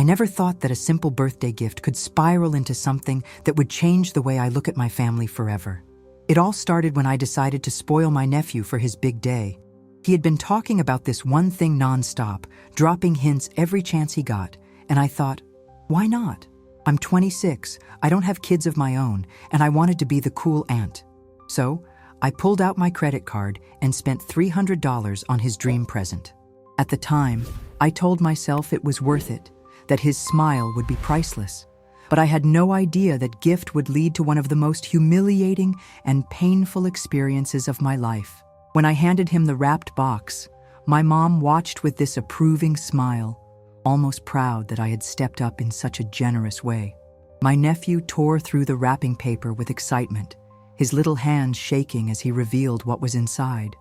I never thought that a simple birthday gift could spiral into something that would change the way I look at my family forever. It all started when I decided to spoil my nephew for his big day. He had been talking about this one thing nonstop, dropping hints every chance he got, and I thought, why not? I'm 26, I don't have kids of my own, and I wanted to be the cool aunt. So, I pulled out my credit card and spent $300 on his dream present. At the time, I told myself it was worth it, that his smile would be priceless. But I had no idea that gift would lead to one of the most humiliating and painful experiences of my life. When I handed him the wrapped box, my mom watched with this approving smile, almost proud that I had stepped up in such a generous way. My nephew tore through the wrapping paper with excitement, his little hands shaking as he revealed what was inside.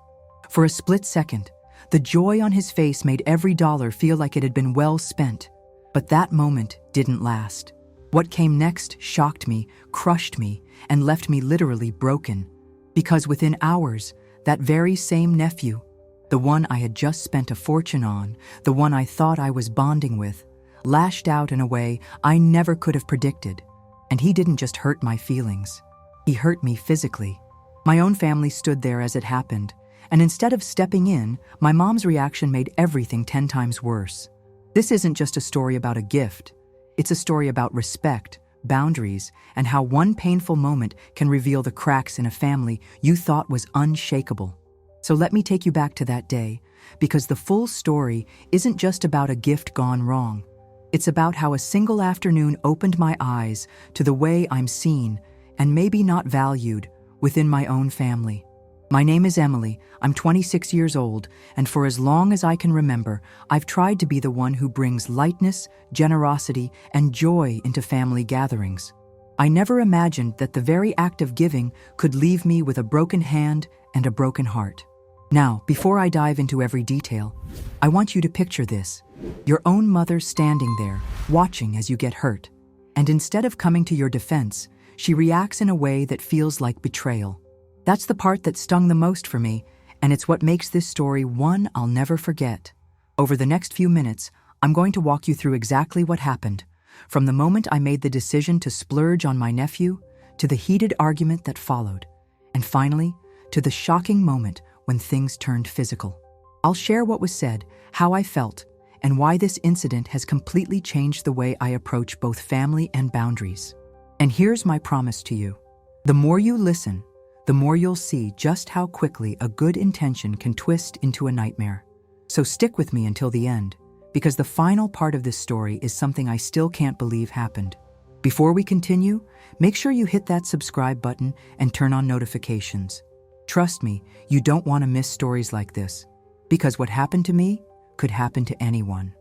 For a split second, the joy on his face made every dollar feel like it had been well spent. But that moment didn't last. What came next shocked me, crushed me, and left me literally broken. Because within hours, that very same nephew, the one I had just spent a fortune on, the one I thought I was bonding with, lashed out in a way I never could have predicted. And he didn't just hurt my feelings. He hurt me physically. My own family stood there as it happened, and instead of stepping in, my mom's reaction made everything 10 times worse. This isn't just a story about a gift. It's a story about respect, boundaries, and how one painful moment can reveal the cracks in a family you thought was unshakable. So let me take you back to that day, because the full story isn't just about a gift gone wrong. It's about how a single afternoon opened my eyes to the way I'm seen, and maybe not valued, within my own family. My name is Emily, I'm 26 years old, and for as long as I can remember, I've tried to be the one who brings lightness, generosity, and joy into family gatherings. I never imagined that the very act of giving could leave me with a broken hand and a broken heart. Now, before I dive into every detail, I want you to picture this. Your own mother standing there, watching as you get hurt. And instead of coming to your defense, she reacts in a way that feels like betrayal. That's the part that stung the most for me, and it's what makes this story one I'll never forget. Over the next few minutes, I'm going to walk you through exactly what happened, from the moment I made the decision to splurge on my nephew, to the heated argument that followed, and finally, to the shocking moment when things turned physical. I'll share what was said, how I felt, and why this incident has completely changed the way I approach both family and boundaries. And here's my promise to you. The more you listen, the more you'll see just how quickly a good intention can twist into a nightmare. So stick with me until the end, because the final part of this story is something I still can't believe happened. Before we continue, make sure you hit that subscribe button and turn on notifications. Trust me, you don't want to miss stories like this, because what happened to me could happen to anyone.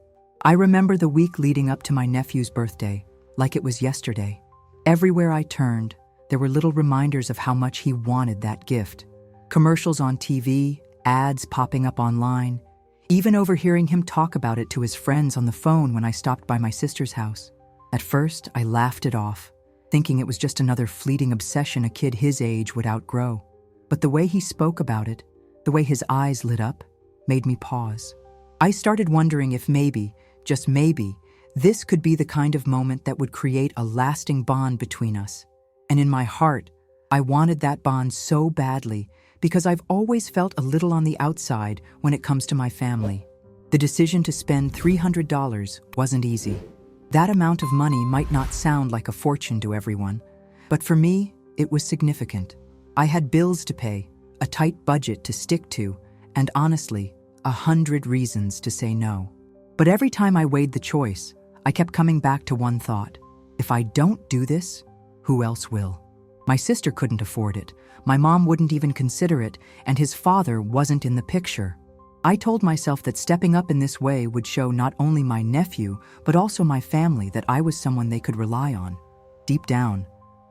I remember the week leading up to my nephew's birthday, like it was yesterday. Everywhere I turned, there were little reminders of how much he wanted that gift. Commercials on TV, ads popping up online, even overhearing him talk about it to his friends on the phone when I stopped by my sister's house. At first, I laughed it off, thinking it was just another fleeting obsession a kid his age would outgrow. But the way he spoke about it, the way his eyes lit up, made me pause. I started wondering if maybe, just maybe, this could be the kind of moment that would create a lasting bond between us. And in my heart, I wanted that bond so badly because I've always felt a little on the outside when it comes to my family. The decision to spend $300 wasn't easy. That amount of money might not sound like a fortune to everyone, but for me, it was significant. I had bills to pay, a tight budget to stick to, and honestly, 100 reasons to say no. But every time I weighed the choice, I kept coming back to one thought. If I don't do this, who else will? My sister couldn't afford it, my mom wouldn't even consider it, and his father wasn't in the picture. I told myself that stepping up in this way would show not only my nephew, but also my family that I was someone they could rely on. Deep down,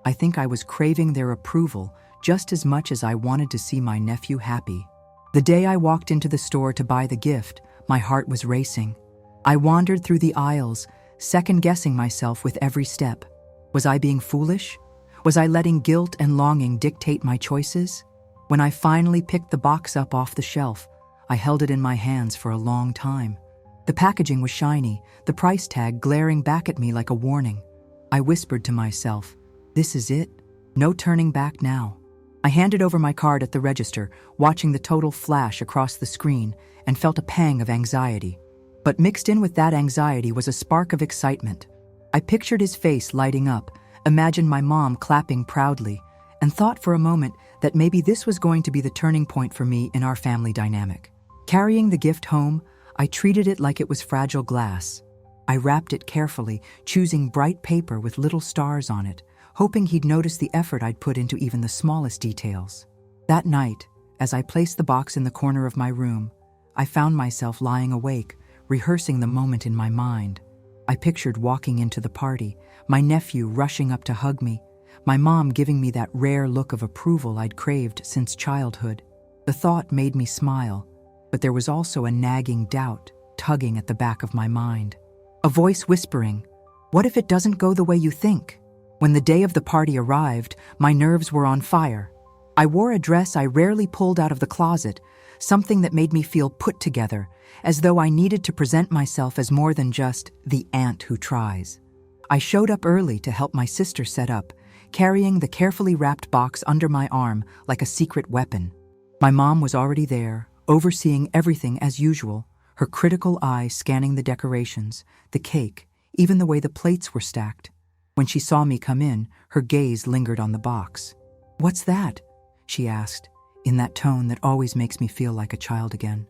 I think I was craving their approval just as much as I wanted to see my nephew happy. The day I walked into the store to buy the gift, my heart was racing. I wandered through the aisles, second-guessing myself with every step. Was I being foolish? Was I letting guilt and longing dictate my choices? When I finally picked the box up off the shelf, I held it in my hands for a long time. The packaging was shiny, the price tag glaring back at me like a warning. I whispered to myself, "This is it? No turning back now." I handed over my card at the register, watching the total flash across the screen, and felt a pang of anxiety. But mixed in with that anxiety was a spark of excitement. I pictured his face lighting up, imagined my mom clapping proudly, and thought for a moment that maybe this was going to be the turning point for me in our family dynamic. Carrying the gift home, I treated it like it was fragile glass. I wrapped it carefully, choosing bright paper with little stars on it, hoping he'd notice the effort I'd put into even the smallest details. That night, as I placed the box in the corner of my room, I found myself lying awake, rehearsing the moment in my mind. I pictured walking into the party, my nephew rushing up to hug me, my mom giving me that rare look of approval I'd craved since childhood. The thought made me smile, but there was also a nagging doubt tugging at the back of my mind. A voice whispering, "What if it doesn't go the way you think?" When the day of the party arrived, my nerves were on fire. I wore a dress I rarely pulled out of the closet, something that made me feel put together, as though I needed to present myself as more than just the aunt who tries. I showed up early to help my sister set up, carrying the carefully wrapped box under my arm like a secret weapon. My mom was already there, overseeing everything as usual, her critical eye scanning the decorations, the cake, even the way the plates were stacked. When she saw me come in, her gaze lingered on the box. "What's that?" she asked, in that tone that always makes me feel like a child again.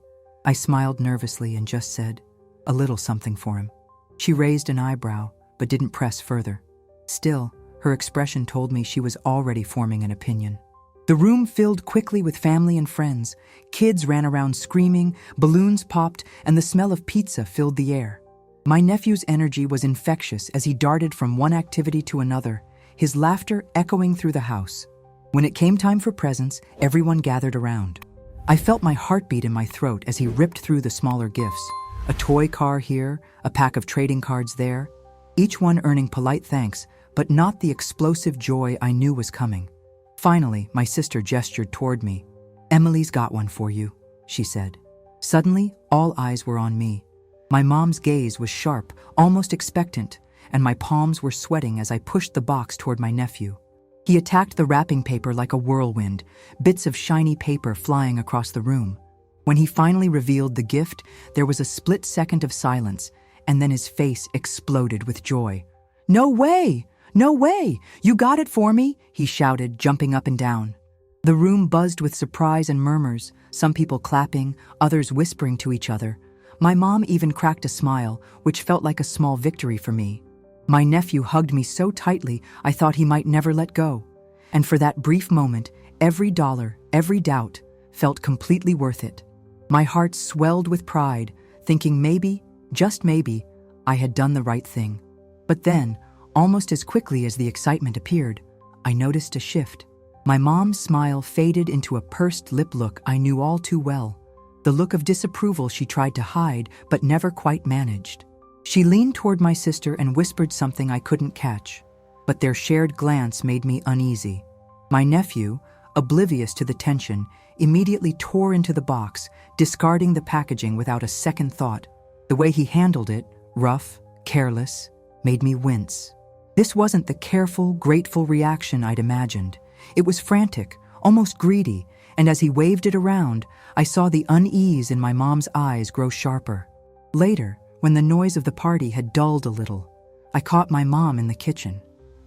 I smiled nervously and just said, "A little something for him." She raised an eyebrow, but didn't press further. Still, her expression told me she was already forming an opinion. The room filled quickly with family and friends. Kids ran around screaming, balloons popped, and the smell of pizza filled the air. My nephew's energy was infectious as he darted from one activity to another, his laughter echoing through the house. When it came time for presents, everyone gathered around. I felt my heartbeat in my throat as he ripped through the smaller gifts. A toy car here, a pack of trading cards there, each one earning polite thanks, but not the explosive joy I knew was coming. Finally, my sister gestured toward me. "Emily's got one for you," she said. Suddenly, all eyes were on me. My mom's gaze was sharp, almost expectant, and my palms were sweating as I pushed the box toward my nephew. He attacked the wrapping paper like a whirlwind, bits of shiny paper flying across the room. When he finally revealed the gift, there was a split second of silence, and then his face exploded with joy. "No way! No way! You got it for me!" he shouted, jumping up and down. The room buzzed with surprise and murmurs, some people clapping, others whispering to each other. My mom even cracked a smile, which felt like a small victory for me. My nephew hugged me so tightly I thought he might never let go. And for that brief moment, every dollar, every doubt, felt completely worth it. My heart swelled with pride, thinking maybe, just maybe, I had done the right thing. But then, almost as quickly as the excitement appeared, I noticed a shift. My mom's smile faded into a pursed lip look I knew all too well, the look of disapproval she tried to hide but never quite managed. She leaned toward my sister and whispered something I couldn't catch, but their shared glance made me uneasy. My nephew, oblivious to the tension, immediately tore into the box, discarding the packaging without a second thought. The way he handled it, rough, careless, made me wince. This wasn't the careful, grateful reaction I'd imagined. It was frantic, almost greedy, and as he waved it around, I saw the unease in my mom's eyes grow sharper. Later, when the noise of the party had dulled a little, I caught my mom in the kitchen.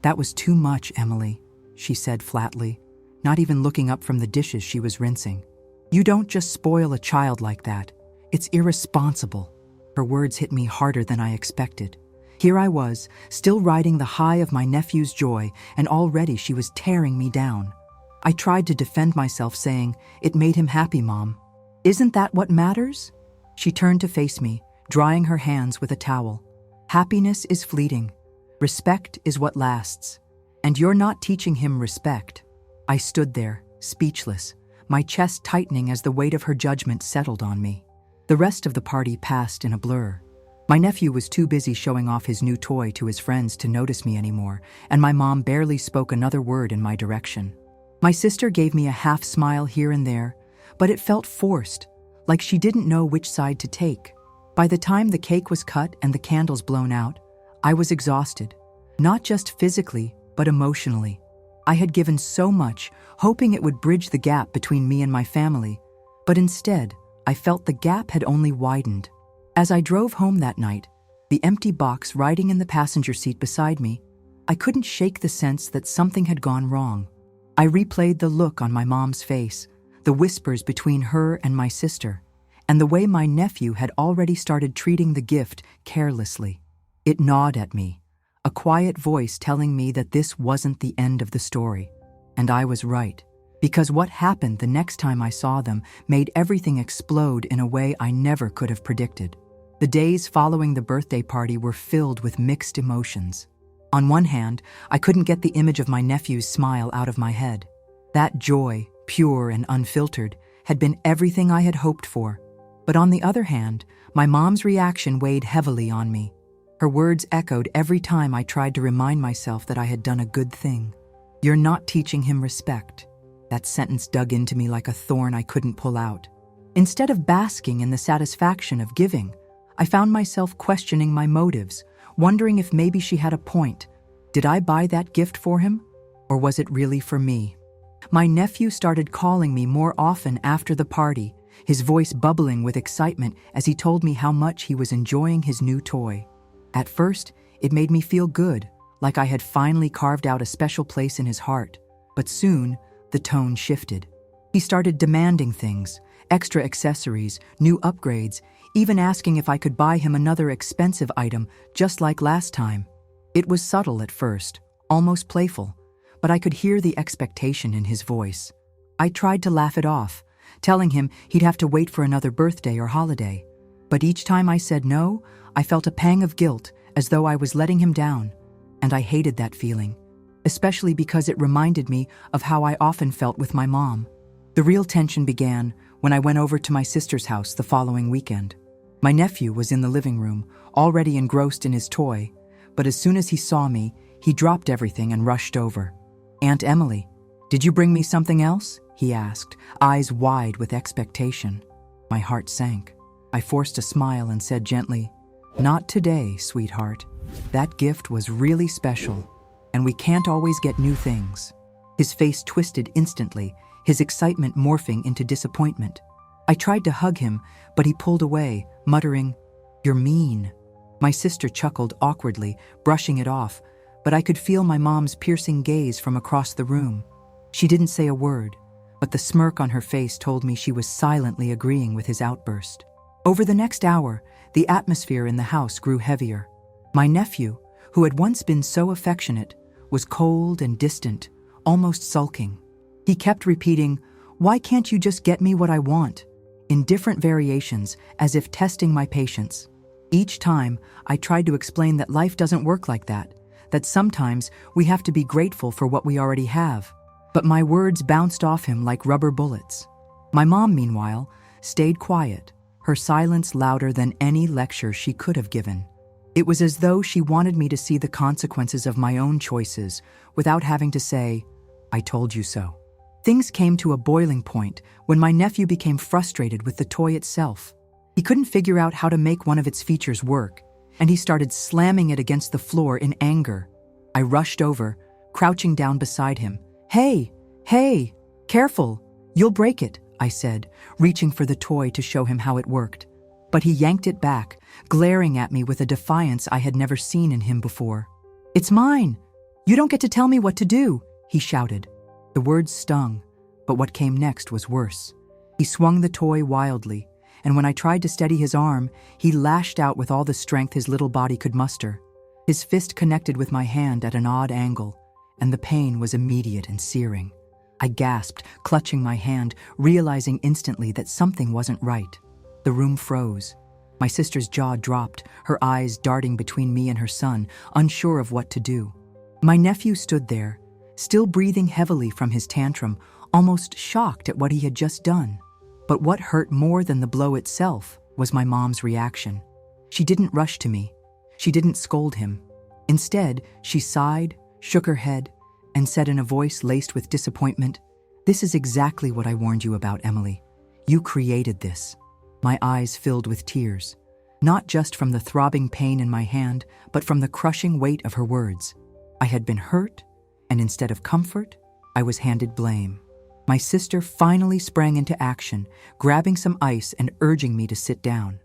"That was too much, Emily," she said flatly, not even looking up from the dishes she was rinsing. "You don't just spoil a child like that. It's irresponsible." Her words hit me harder than I expected. Here I was, still riding the high of my nephew's joy, and already she was tearing me down. I tried to defend myself, saying, "It made him happy, Mom. Isn't that what matters?" She turned to face me, drying her hands with a towel. "Happiness is fleeting. Respect is what lasts. And you're not teaching him respect." I stood there, speechless, my chest tightening as the weight of her judgment settled on me. The rest of the party passed in a blur. My nephew was too busy showing off his new toy to his friends to notice me anymore, and my mom barely spoke another word in my direction. My sister gave me a half smile here and there, but it felt forced, like she didn't know which side to take. By the time the cake was cut and the candles blown out, I was exhausted, not just physically, but emotionally. I had given so much, hoping it would bridge the gap between me and my family, but instead, I felt the gap had only widened. As I drove home that night, the empty box riding in the passenger seat beside me, I couldn't shake the sense that something had gone wrong. I replayed the look on my mom's face, the whispers between her and my sister, and the way my nephew had already started treating the gift carelessly. It gnawed at me, a quiet voice telling me that this wasn't the end of the story. And I was right, because what happened the next time I saw them made everything explode in a way I never could have predicted. The days following the birthday party were filled with mixed emotions. On one hand, I couldn't get the image of my nephew's smile out of my head. That joy, pure and unfiltered, had been everything I had hoped for. But on the other hand, my mom's reaction weighed heavily on me. Her words echoed every time I tried to remind myself that I had done a good thing. "You're not teaching him respect." That sentence dug into me like a thorn I couldn't pull out. Instead of basking in the satisfaction of giving, I found myself questioning my motives, wondering if maybe she had a point. Did I buy that gift for him? Or was it really for me? My nephew started calling me more often after the party, his voice bubbling with excitement as he told me how much he was enjoying his new toy. At first, it made me feel good, like I had finally carved out a special place in his heart. But soon, the tone shifted. He started demanding things, extra accessories, new upgrades, even asking if I could buy him another expensive item just like last time. It was subtle at first, almost playful, but I could hear the expectation in his voice. I tried to laugh it off, telling him he'd have to wait for another birthday or holiday. But each time I said no, I felt a pang of guilt, as though I was letting him down. And I hated that feeling, especially because it reminded me of how I often felt with my mom. The real tension began when I went over to my sister's house the following weekend. My nephew was in the living room, already engrossed in his toy, but as soon as he saw me, he dropped everything and rushed over. "Aunt Emily, did you bring me something else?" he asked, eyes wide with expectation. My heart sank. I forced a smile and said gently, "Not today, sweetheart. That gift was really special, and we can't always get new things." His face twisted instantly, his excitement morphing into disappointment. I tried to hug him, but he pulled away, muttering, "You're mean." My sister chuckled awkwardly, brushing it off, but I could feel my mom's piercing gaze from across the room. She didn't say a word, but the smirk on her face told me she was silently agreeing with his outburst. Over the next hour, the atmosphere in the house grew heavier. My nephew, who had once been so affectionate, was cold and distant, almost sulking. He kept repeating, "Why can't you just get me what I want?" in different variations, as if testing my patience. Each time, I tried to explain that life doesn't work like that sometimes we have to be grateful for what we already have. But my words bounced off him like rubber bullets. My mom, meanwhile, stayed quiet, her silence louder than any lecture she could have given. It was as though she wanted me to see the consequences of my own choices without having to say, "I told you so." Things came to a boiling point when my nephew became frustrated with the toy itself. He couldn't figure out how to make one of its features work, and he started slamming it against the floor in anger. I rushed over, crouching down beside him. Hey, careful, you'll break it," I said, reaching for the toy to show him how it worked. But he yanked it back, glaring at me with a defiance I had never seen in him before. "It's mine! You don't get to tell me what to do," he shouted. The words stung, but what came next was worse. He swung the toy wildly, and when I tried to steady his arm, he lashed out with all the strength his little body could muster. His fist connected with my hand at an odd angle, and the pain was immediate and searing. I gasped, clutching my hand, realizing instantly that something wasn't right. The room froze. My sister's jaw dropped, her eyes darting between me and her son, unsure of what to do. My nephew stood there, still breathing heavily from his tantrum, almost shocked at what he had just done. But what hurt more than the blow itself was my mom's reaction. She didn't rush to me. She didn't scold him. Instead, she sighed, shook her head, and said in a voice laced with disappointment, "This is exactly what I warned you about, Emily. You created this." My eyes filled with tears. not just from the throbbing pain in my hand, but from the crushing weight of her words. I had been hurt, and instead of comfort, I was handed blame. My sister finally sprang into action, grabbing some ice and urging me to sit down.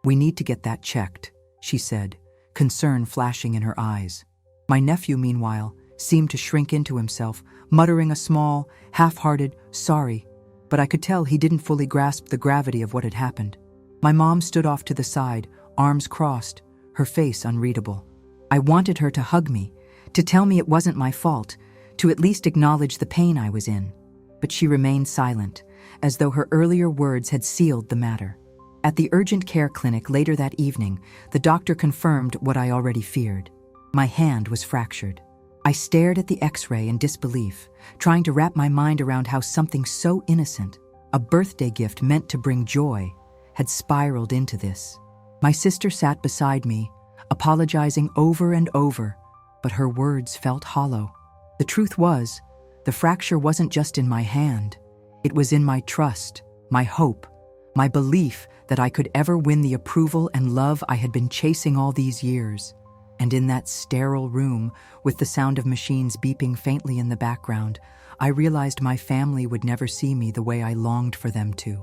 "We need to get that checked," she said, concern flashing in her eyes. My nephew, meanwhile, seemed to shrink into himself, muttering a small, half-hearted "sorry," but I could tell he didn't fully grasp the gravity of what had happened. My mom stood off to the side, arms crossed, her face unreadable. I wanted her to hug me, to tell me it wasn't my fault, to at least acknowledge the pain I was in. But she remained silent, as though her earlier words had sealed the matter. At the urgent care clinic later that evening, the doctor confirmed what I already feared. My hand was fractured. I stared at the X-ray in disbelief, trying to wrap my mind around how something so innocent, a birthday gift meant to bring joy, had spiraled into this. My sister sat beside me, apologizing over and over, but her words felt hollow. The truth was, the fracture wasn't just in my hand. It was in my trust, my hope, my belief that I could ever win the approval and love I had been chasing all these years. And in that sterile room, with the sound of machines beeping faintly in the background, I realized my family would never see me the way I longed for them to.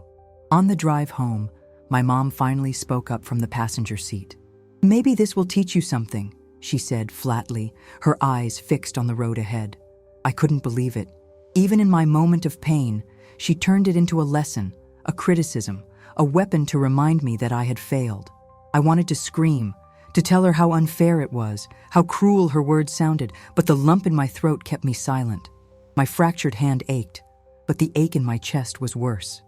On the drive home, my mom finally spoke up from the passenger seat. "Maybe this will teach you something," she said flatly, her eyes fixed on the road ahead. I couldn't believe it. Even in my moment of pain, she turned it into a lesson, a criticism, a weapon to remind me that I had failed. I wanted to scream, to tell her how unfair it was, how cruel her words sounded, but the lump in my throat kept me silent. My fractured hand ached, but the ache in my chest was worse.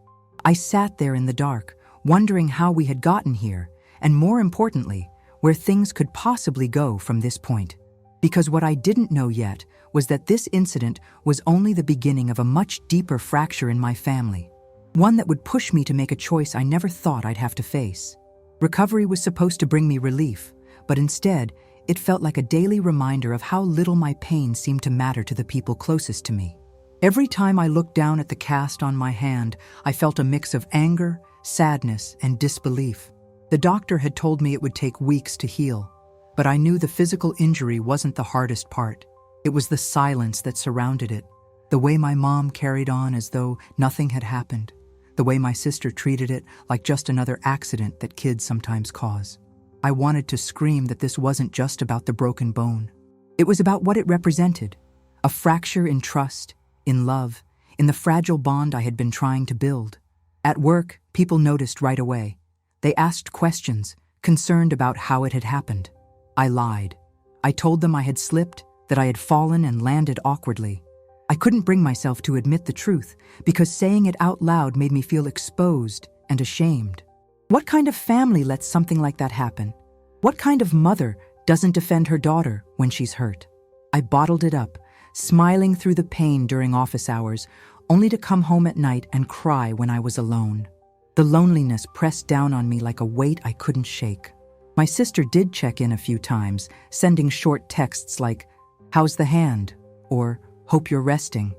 I sat there in the dark, wondering how we had gotten here, and more importantly, where things could possibly go from this point. Because what I didn't know yet was that this incident was only the beginning of a much deeper fracture in my family, one that would push me to make a choice I never thought I'd have to face. Recovery was supposed to bring me relief, but instead, it felt like a daily reminder of how little my pain seemed to matter to the people closest to me. Every time I looked down at the cast on my hand, I felt a mix of anger, sadness, and disbelief. The doctor had told me it would take weeks to heal, but I knew the physical injury wasn't the hardest part. It was the silence that surrounded it, the way my mom carried on as though nothing had happened, the way my sister treated it like just another accident that kids sometimes cause. I wanted to scream that this wasn't just about the broken bone. It was about what it represented, a fracture in trust, in love, in the fragile bond I had been trying to build. At work, people noticed right away. They asked questions, concerned about how it had happened. I lied. I told them I had slipped, that I had fallen and landed awkwardly. I couldn't bring myself to admit the truth, because saying it out loud made me feel exposed and ashamed. What kind of family lets something like that happen? What kind of mother doesn't defend her daughter when she's hurt? I bottled it up, smiling through the pain during office hours, only to come home at night and cry when I was alone. The loneliness pressed down on me like a weight I couldn't shake. My sister did check in a few times, sending short texts like, "How's the hand?" or "Hope you're resting."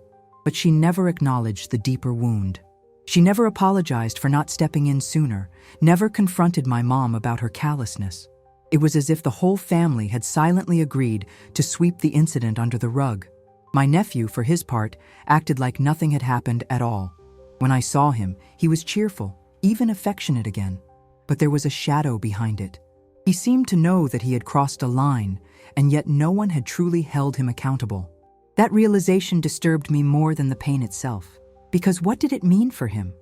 But she never acknowledged the deeper wound. She never apologized for not stepping in sooner, never confronted my mom about her callousness. It was as if the whole family had silently agreed to sweep the incident under the rug. My nephew, for his part, acted like nothing had happened at all. When I saw him, he was cheerful, even affectionate again. But there was a shadow behind it. He seemed to know that he had crossed a line, and yet no one had truly held him accountable. That realization disturbed me more than the pain itself. Because what did it mean for him?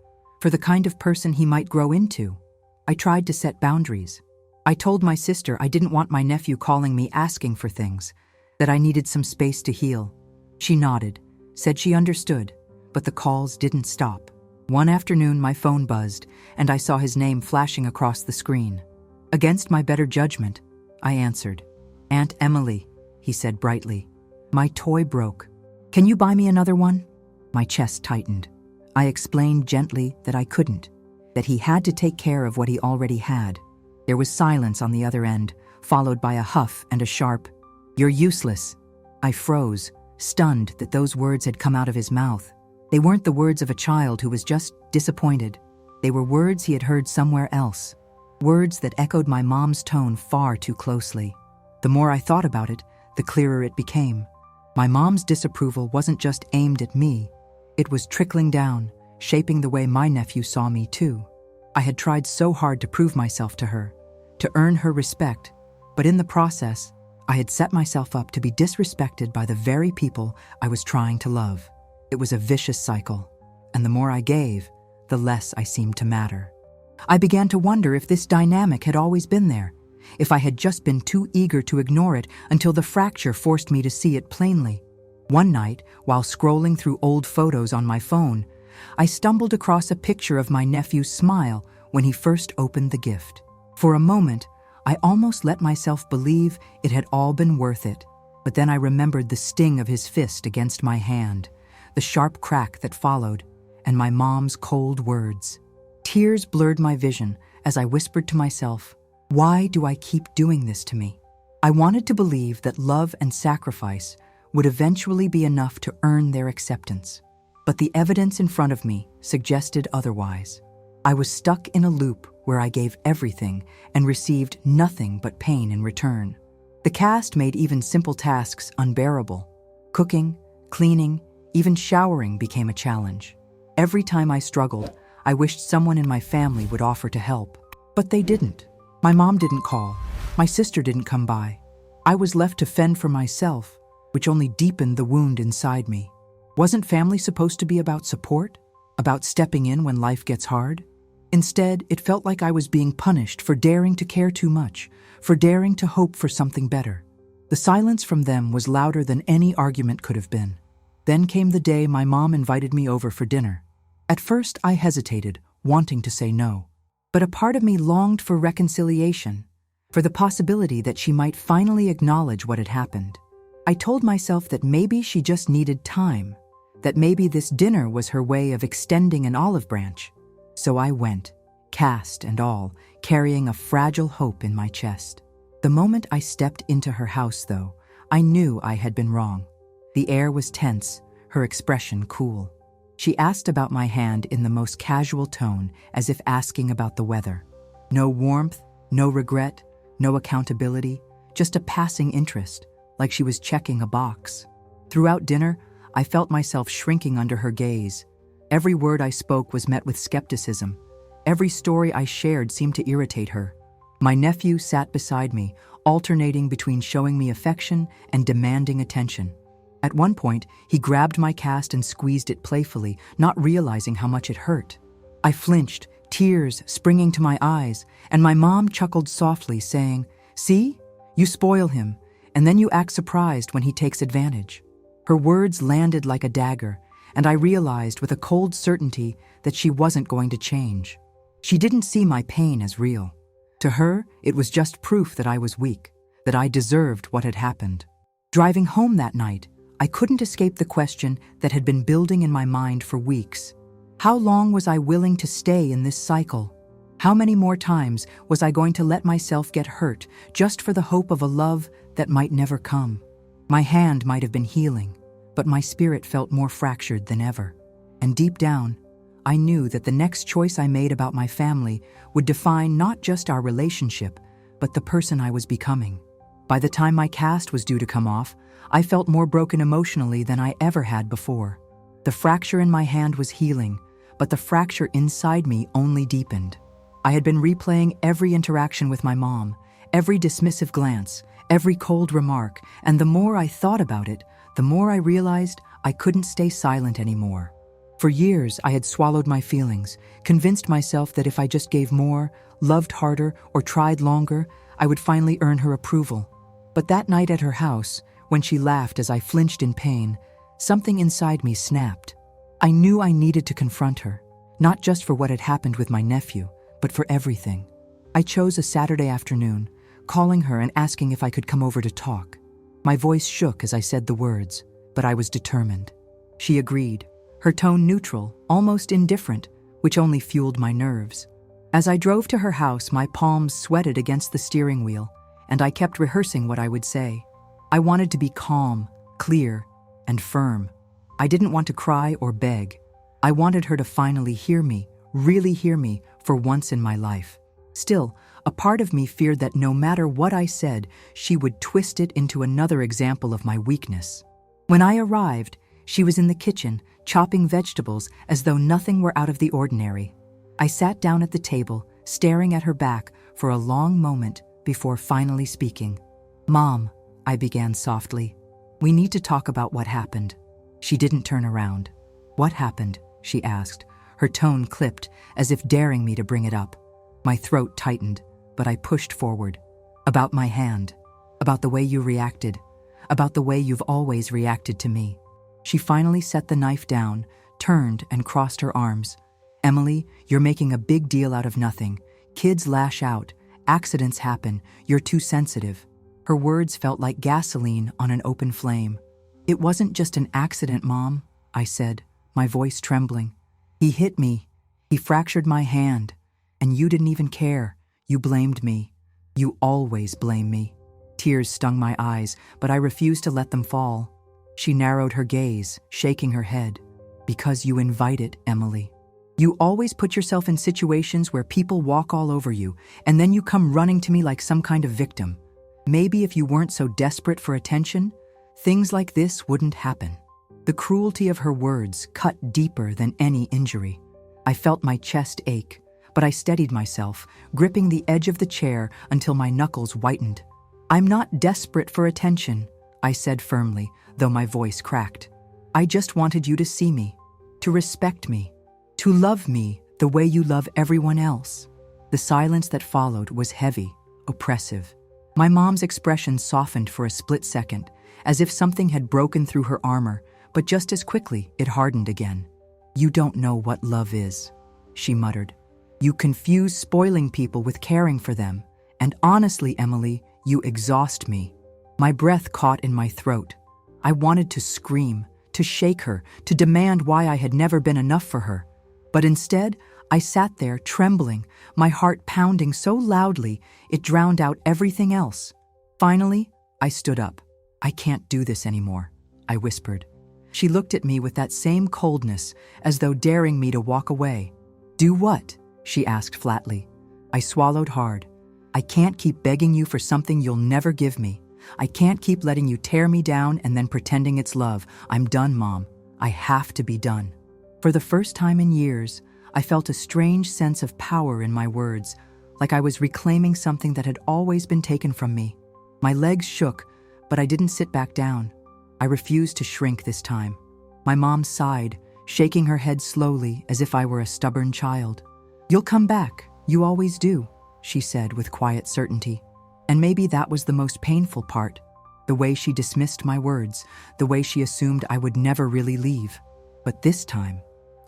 For the kind of person he might grow into? I tried to set boundaries. I told my sister I didn't want my nephew calling me asking for things, that I needed some space to heal. She nodded, said she understood, but the calls didn't stop. One afternoon, my phone buzzed, and I saw his name flashing across the screen. Against my better judgment, I answered. "Aunt Emily," he said brightly. "My toy broke. Can you buy me another one?" My chest tightened. I explained gently that I couldn't, that he had to take care of what he already had. There was silence on the other end, followed by a huff and a sharp, "You're useless." I froze, stunned that those words had come out of his mouth. They weren't the words of a child who was just disappointed. They were words he had heard somewhere else. Words that echoed my mom's tone far too closely. The more I thought about it, the clearer it became. My mom's disapproval wasn't just aimed at me. It was trickling down, shaping the way my nephew saw me too. I had tried so hard to prove myself to her, to earn her respect, but in the process, I had set myself up to be disrespected by the very people I was trying to love. It was a vicious cycle, and the more I gave, the less I seemed to matter. I began to wonder if this dynamic had always been there, if I had just been too eager to ignore it until the fracture forced me to see it plainly. One night, while scrolling through old photos on my phone, I stumbled across a picture of my nephew's smile when he first opened the gift. For a moment, I almost let myself believe it had all been worth it, but then I remembered the sting of his fist against my hand, the sharp crack that followed, and my mom's cold words. Tears blurred my vision as I whispered to myself, "Why do I keep doing this to me?" I wanted to believe that love and sacrifice would eventually be enough to earn their acceptance. But the evidence in front of me suggested otherwise. I was stuck in a loop where I gave everything and received nothing but pain in return. The cast made even simple tasks unbearable. Cooking, cleaning, even showering became a challenge. Every time I struggled, I wished someone in my family would offer to help. But they didn't. My mom didn't call. My sister didn't come by. I was left to fend for myself, which only deepened the wound inside me. Wasn't family supposed to be about support? About stepping in when life gets hard? Instead, it felt like I was being punished for daring to care too much, for daring to hope for something better. The silence from them was louder than any argument could have been. Then came the day my mom invited me over for dinner. At first, I hesitated, wanting to say no. But a part of me longed for reconciliation, for the possibility that she might finally acknowledge what had happened. I told myself that maybe she just needed time, that maybe this dinner was her way of extending an olive branch. So I went, cast and all, carrying a fragile hope in my chest. The moment I stepped into her house, though, I knew I had been wrong. The air was tense, her expression cool. She asked about my hand in the most casual tone, as if asking about the weather. No warmth, no regret, no accountability, just a passing interest, like she was checking a box. Throughout dinner, I felt myself shrinking under her gaze. Every word I spoke was met with skepticism. Every story I shared seemed to irritate her. My nephew sat beside me, alternating between showing me affection and demanding attention. At one point, he grabbed my cast and squeezed it playfully, not realizing how much it hurt. I flinched, tears springing to my eyes, and my mom chuckled softly, saying, "See? You spoil him, and then you act surprised when he takes advantage." Her words landed like a dagger, and I realized with a cold certainty that she wasn't going to change. She didn't see my pain as real. To her, it was just proof that I was weak, that I deserved what had happened. Driving home that night, I couldn't escape the question that had been building in my mind for weeks. How long was I willing to stay in this cycle? How many more times was I going to let myself get hurt just for the hope of a love that might never come? My hand might have been healing, but my spirit felt more fractured than ever. And deep down, I knew that the next choice I made about my family would define not just our relationship, but the person I was becoming. By the time my cast was due to come off, I felt more broken emotionally than I ever had before. The fracture in my hand was healing, but the fracture inside me only deepened. I had been replaying every interaction with my mom, every dismissive glance, every cold remark, and the more I thought about it, the more I realized I couldn't stay silent anymore. For years, I had swallowed my feelings, convinced myself that if I just gave more, loved harder, or tried longer, I would finally earn her approval. But that night at her house, when she laughed as I flinched in pain, something inside me snapped. I knew I needed to confront her, not just for what had happened with my nephew, but for everything. I chose a Saturday afternoon, calling her and asking if I could come over to talk. My voice shook as I said the words, but I was determined. She agreed, her tone neutral, almost indifferent, which only fueled my nerves. As I drove to her house, my palms sweated against the steering wheel, and I kept rehearsing what I would say. I wanted to be calm, clear, and firm. I didn't want to cry or beg. I wanted her to finally hear me, really hear me, for once in my life. Still, A part of me feared that no matter what I said, she would twist it into another example of my weakness. When I arrived, she was in the kitchen, chopping vegetables as though nothing were out of the ordinary. I sat down at the table, staring at her back for a long moment before finally speaking. "Mom," I began softly, "we need to talk about what happened." She didn't turn around. "What happened?" she asked, her tone clipped, as if daring me to bring it up. My throat tightened, but I pushed forward. "About my hand. About the way you reacted. About the way you've always reacted to me." She finally set the knife down, turned and crossed her arms. "Emily, you're making a big deal out of nothing. Kids lash out. Accidents happen. You're too sensitive." Her words felt like gasoline on an open flame. "It wasn't just an accident, Mom," I said, my voice trembling. "He hit me. He fractured my hand. And you didn't even care. You blamed me. You always blame me." Tears stung my eyes, but I refused to let them fall. She narrowed her gaze, shaking her head. "Because you invite it, Emily. You always put yourself in situations where people walk all over you, and then you come running to me like some kind of victim. Maybe if you weren't so desperate for attention, things like this wouldn't happen." The cruelty of her words cut deeper than any injury. I felt my chest ache, but I steadied myself, gripping the edge of the chair until my knuckles whitened. "I'm not desperate for attention," I said firmly, though my voice cracked. "I just wanted you to see me, to respect me, to love me the way you love everyone else." The silence that followed was heavy, oppressive. My mom's expression softened for a split second, as if something had broken through her armor, but just as quickly it hardened again. "You don't know what love is," she muttered. "You confuse spoiling people with caring for them, and honestly, Emily, you exhaust me." My breath caught in my throat. I wanted to scream, to shake her, to demand why I had never been enough for her. But instead, I sat there trembling, my heart pounding so loudly it drowned out everything else. Finally, I stood up. "I can't do this anymore," I whispered. She looked at me with that same coldness, as though daring me to walk away. "Do what?" she asked flatly. I swallowed hard. "I can't keep begging you for something you'll never give me. I can't keep letting you tear me down and then pretending it's love. I'm done, Mom. I have to be done." For the first time in years, I felt a strange sense of power in my words, like I was reclaiming something that had always been taken from me. My legs shook, but I didn't sit back down. I refused to shrink this time. My mom sighed, shaking her head slowly as if I were a stubborn child. "You'll come back. You always do," she said with quiet certainty. And maybe that was the most painful part, the way she dismissed my words, the way she assumed I would never really leave. But this time,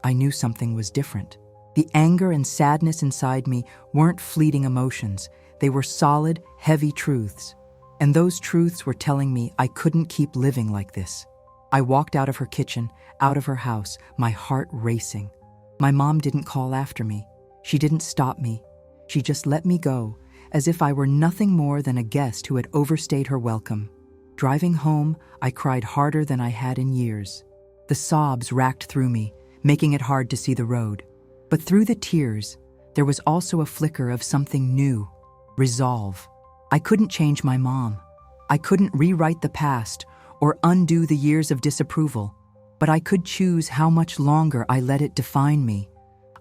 I knew something was different. The anger and sadness inside me weren't fleeting emotions. They were solid, heavy truths. And those truths were telling me I couldn't keep living like this. I walked out of her kitchen, out of her house, my heart racing. My mom didn't call after me. She didn't stop me. She just let me go, as if I were nothing more than a guest who had overstayed her welcome. Driving home, I cried harder than I had in years. The sobs racked through me, making it hard to see the road. But through the tears, there was also a flicker of something new, resolve. I couldn't change my mom. I couldn't rewrite the past or undo the years of disapproval, but I could choose how much longer I let it define me.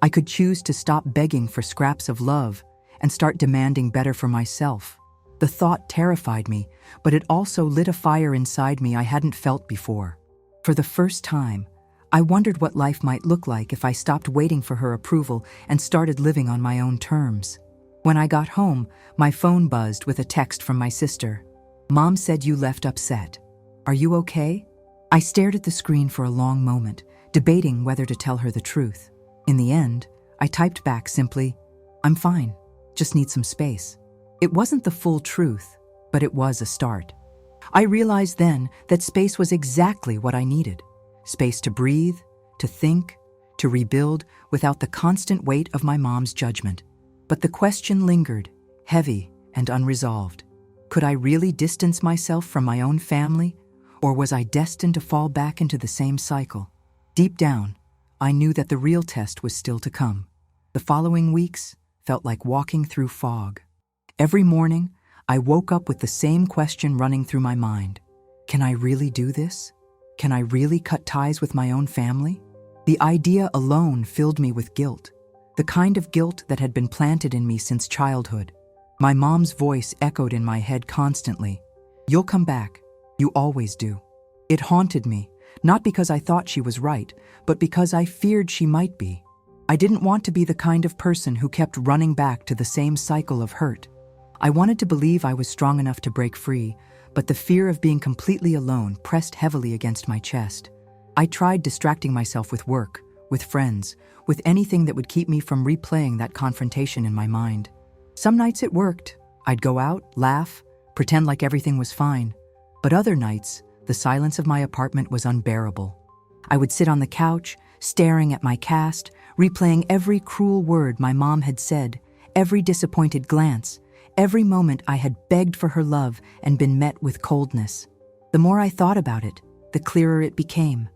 I could choose to stop begging for scraps of love and start demanding better for myself. The thought terrified me, but it also lit a fire inside me I hadn't felt before. For the first time, I wondered what life might look like if I stopped waiting for her approval and started living on my own terms. When I got home, my phone buzzed with a text from my sister. "Mom said you left upset. Are you okay?" I stared at the screen for a long moment, debating whether to tell her the truth. In the end, I typed back simply, "I'm fine, just need some space." It wasn't the full truth, but it was a start. I realized then that space was exactly what I needed. Space to breathe, to think, to rebuild without the constant weight of my mom's judgment. But the question lingered, heavy and unresolved. Could I really distance myself from my own family, or was I destined to fall back into the same cycle? Deep down, I knew that the real test was still to come. The following weeks felt like walking through fog. Every morning, I woke up with the same question running through my mind. Can I really do this? Can I really cut ties with my own family? The idea alone filled me with guilt, the kind of guilt that had been planted in me since childhood. My mom's voice echoed in my head constantly. You'll come back. You always do. It haunted me, not because I thought she was right, but because I feared she might be. I didn't want to be the kind of person who kept running back to the same cycle of hurt. I wanted to believe I was strong enough to break free, but the fear of being completely alone pressed heavily against my chest. I tried distracting myself with work, with friends, with anything that would keep me from replaying that confrontation in my mind. Some nights it worked. I'd go out, laugh, pretend like everything was fine. But other nights, the silence of my apartment was unbearable. I would sit on the couch, staring at my cast, replaying every cruel word my mom had said, every disappointed glance, every moment I had begged for her love and been met with coldness. The more I thought about it, the clearer it became.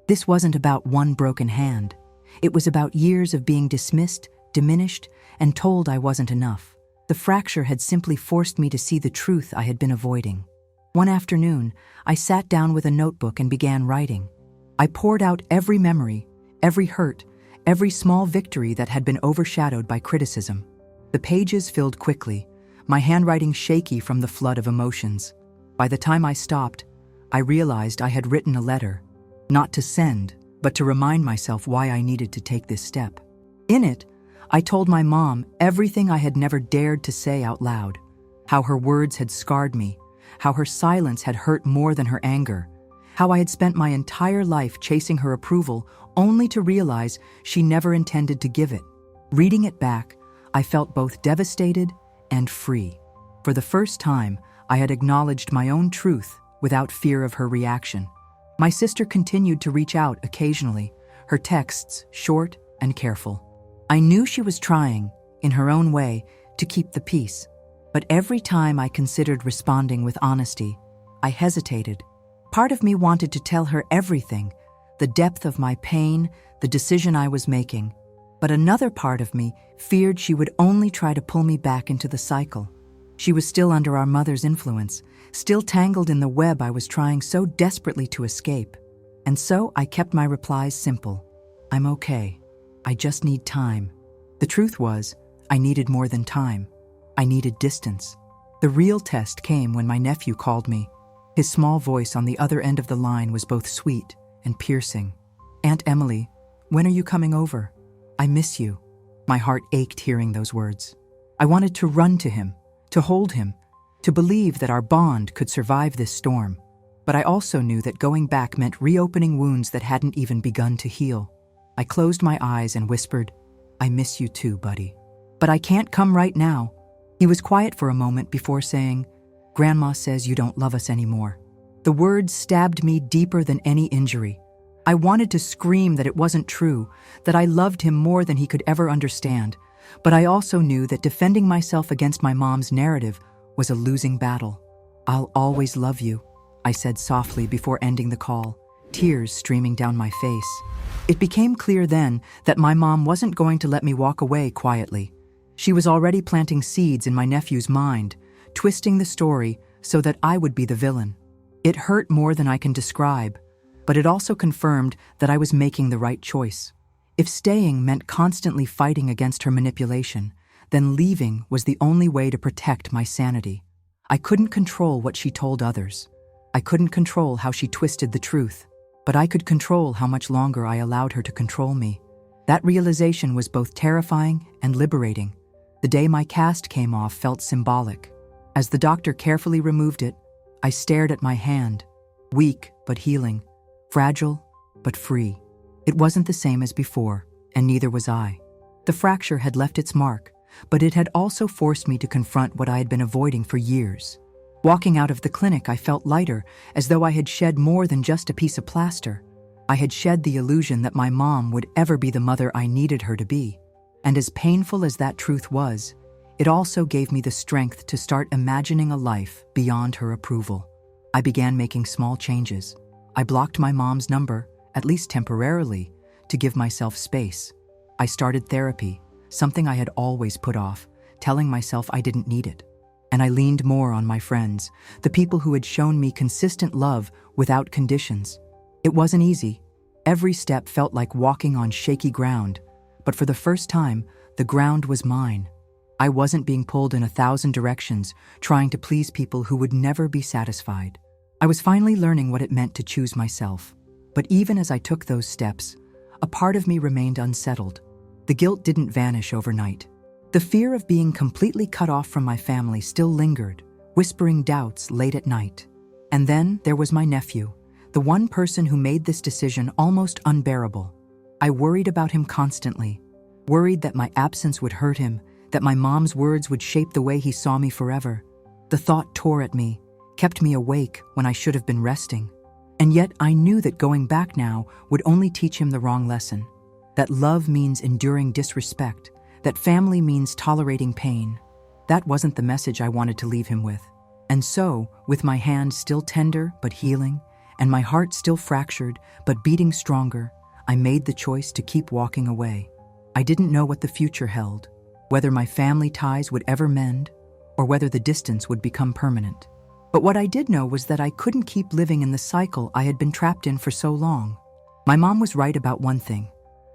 This wasn't about one broken hand. It was about years of being dismissed, diminished, and told I wasn't enough. The fracture had simply forced me to see the truth I had been avoiding. One afternoon, I sat down with a notebook and began writing. I poured out every memory, every hurt, every small victory that had been overshadowed by criticism. The pages filled quickly, my handwriting shaky from the flood of emotions. By the time I stopped, I realized I had written a letter, not to send, but to remind myself why I needed to take this step. In it, I told my mom everything I had never dared to say out loud, how her words had scarred me, how her silence had hurt more than her anger, how I had spent my entire life chasing her approval only to realize she never intended to give it. Reading it back, I felt both devastated and free. For the first time, I had acknowledged my own truth without fear of her reaction. My sister continued to reach out occasionally, her texts short and careful. I knew she was trying, in her own way, to keep the peace. But every time I considered responding with honesty, I hesitated. Part of me wanted to tell her everything, the depth of my pain, the decision I was making. But another part of me feared she would only try to pull me back into the cycle. She was still under our mother's influence, still tangled in the web I was trying so desperately to escape. And so I kept my replies simple. I'm okay. I just need time. The truth was, I needed more than time. I needed distance. The real test came when my nephew called me. His small voice on the other end of the line was both sweet and piercing. Aunt Emily, when are you coming over? I miss you. My heart ached hearing those words. I wanted to run to him, to hold him, to believe that our bond could survive this storm. But I also knew that going back meant reopening wounds that hadn't even begun to heal. I closed my eyes and whispered, I miss you too, buddy. But I can't come right now. He was quiet for a moment before saying, Grandma says you don't love us anymore. The words stabbed me deeper than any injury. I wanted to scream that it wasn't true, that I loved him more than he could ever understand, but I also knew that defending myself against my mom's narrative was a losing battle. I'll always love you, I said softly before ending the call, tears streaming down my face. It became clear then that my mom wasn't going to let me walk away quietly. She was already planting seeds in my nephew's mind, twisting the story so that I would be the villain. It hurt more than I can describe, but it also confirmed that I was making the right choice. If staying meant constantly fighting against her manipulation, then leaving was the only way to protect my sanity. I couldn't control what she told others. I couldn't control how she twisted the truth, but I could control how much longer I allowed her to control me. That realization was both terrifying and liberating. The day my cast came off felt symbolic. As the doctor carefully removed it, I stared at my hand, weak but healing, fragile but free. It wasn't the same as before, and neither was I. The fracture had left its mark, but it had also forced me to confront what I had been avoiding for years. Walking out of the clinic, I felt lighter, as though I had shed more than just a piece of plaster. I had shed the illusion that my mom would ever be the mother I needed her to be. And as painful as that truth was, it also gave me the strength to start imagining a life beyond her approval. I began making small changes. I blocked my mom's number, at least temporarily, to give myself space. I started therapy, something I had always put off, telling myself I didn't need it. and I leaned more on my friends, the people who had shown me consistent love without conditions. It wasn't easy. Every step felt like walking on shaky ground, but for the first time, the ground was mine. I wasn't being pulled in 1,000 directions, trying to please people who would never be satisfied. I was finally learning what it meant to choose myself. But even as I took those steps, a part of me remained unsettled. The guilt didn't vanish overnight. The fear of being completely cut off from my family still lingered, whispering doubts late at night. And then there was my nephew, the one person who made this decision almost unbearable. I worried about him constantly, worried that my absence would hurt him, that my mom's words would shape the way he saw me forever. The thought tore at me, kept me awake when I should have been resting. And yet I knew that going back now would only teach him the wrong lesson. That love means enduring disrespect, that family means tolerating pain. That wasn't the message I wanted to leave him with. And so, with my hand still tender but healing, and my heart still fractured but beating stronger, I made the choice to keep walking away. I didn't know what the future held, whether my family ties would ever mend, or whether the distance would become permanent. But what I did know was that I couldn't keep living in the cycle I had been trapped in for so long. My mom was right about one thing.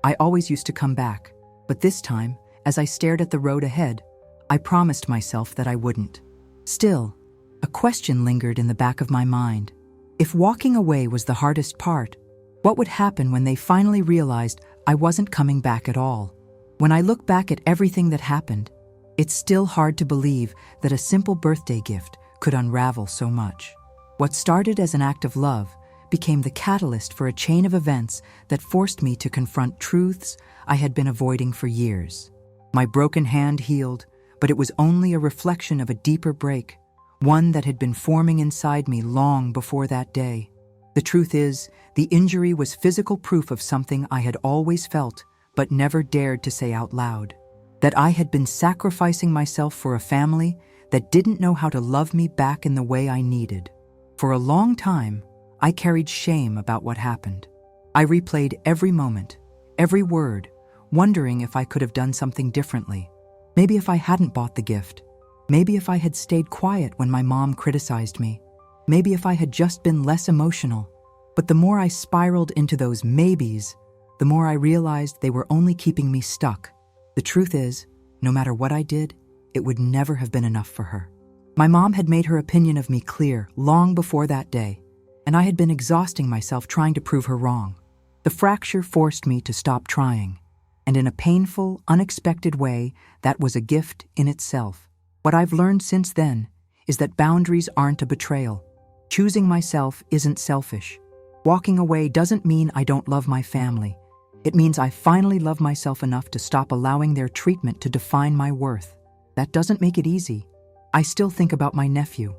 I always used to come back, but this time, as I stared at the road ahead, I promised myself that I wouldn't. Still, a question lingered in the back of my mind. If walking away was the hardest part, what would happen when they finally realized I wasn't coming back at all? When I look back at everything that happened, it's still hard to believe that a simple birthday gift could unravel so much. What started as an act of love became the catalyst for a chain of events that forced me to confront truths I had been avoiding for years. My broken hand healed, but it was only a reflection of a deeper break, one that had been forming inside me long before that day. The truth is, the injury was physical proof of something I had always felt but never dared to say out loud. That I had been sacrificing myself for a family that didn't know how to love me back in the way I needed. For a long time, I carried shame about what happened. I replayed every moment, every word, wondering if I could have done something differently. Maybe if I hadn't bought the gift. Maybe if I had stayed quiet when my mom criticized me. Maybe if I had just been less emotional. But the more I spiraled into those maybes, the more I realized they were only keeping me stuck. The truth is, no matter what I did, it would never have been enough for her. My mom had made her opinion of me clear long before that day, and I had been exhausting myself trying to prove her wrong. The fracture forced me to stop trying, and in a painful, unexpected way, that was a gift in itself. What I've learned since then is that boundaries aren't a betrayal. Choosing myself isn't selfish. Walking away doesn't mean I don't love my family. It means I finally love myself enough to stop allowing their treatment to define my worth. That doesn't make it easy. I still think about my nephew.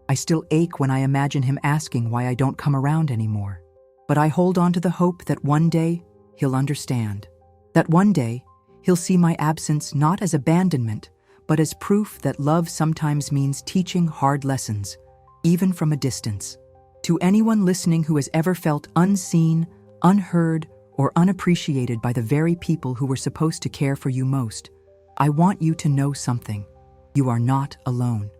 I still ache when I imagine him asking why I don't come around anymore. But I hold on to the hope that one day he'll understand. That one day he'll see my absence not as abandonment, but as proof that love sometimes means teaching hard lessons, even from a distance. To anyone listening who has ever felt unseen, unheard, or unappreciated by the very people who were supposed to care for you most, I want you to know something. You are not alone.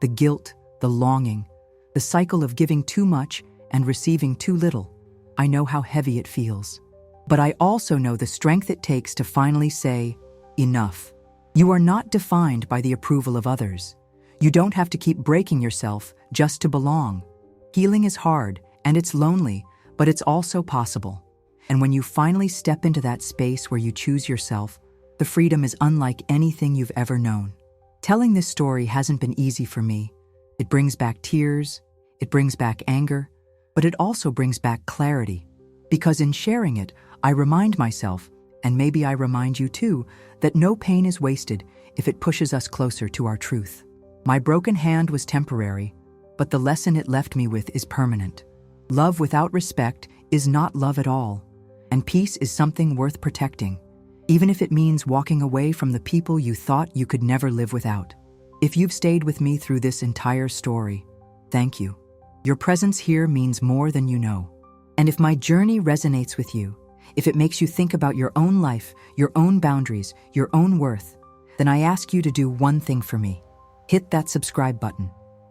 The guilt, the longing, the cycle of giving too much and receiving too little. I know how heavy it feels. But I also know the strength it takes to finally say, enough. You are not defined by the approval of others. You don't have to keep breaking yourself just to belong. Healing is hard and it's lonely, but it's also possible. And when you finally step into that space where you choose yourself, the freedom is unlike anything you've ever known. Telling this story hasn't been easy for me. It brings back tears, it brings back anger, but it also brings back clarity. Because in sharing it, I remind myself, and maybe I remind you too, that no pain is wasted if it pushes us closer to our truth. My broken hand was temporary, but the lesson it left me with is permanent. Love without respect is not love at all, and peace is something worth protecting, even if it means walking away from the people you thought you could never live without. If you've stayed with me through this entire story, thank you. Your presence here means more than you know. And if my journey resonates with you, if it makes you think about your own life, your own boundaries, your own worth, then I ask you to do one thing for me. hit that subscribe button.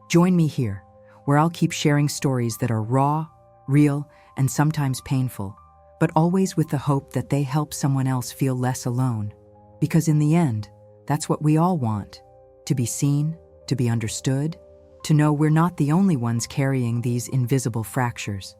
Join me here, where I'll keep sharing stories that are raw, real, and sometimes painful, but always with the hope that they help someone else feel less alone. Because in the end, that's what we all want: to be seen, to be understood, to know we're not the only ones carrying these invisible fractures.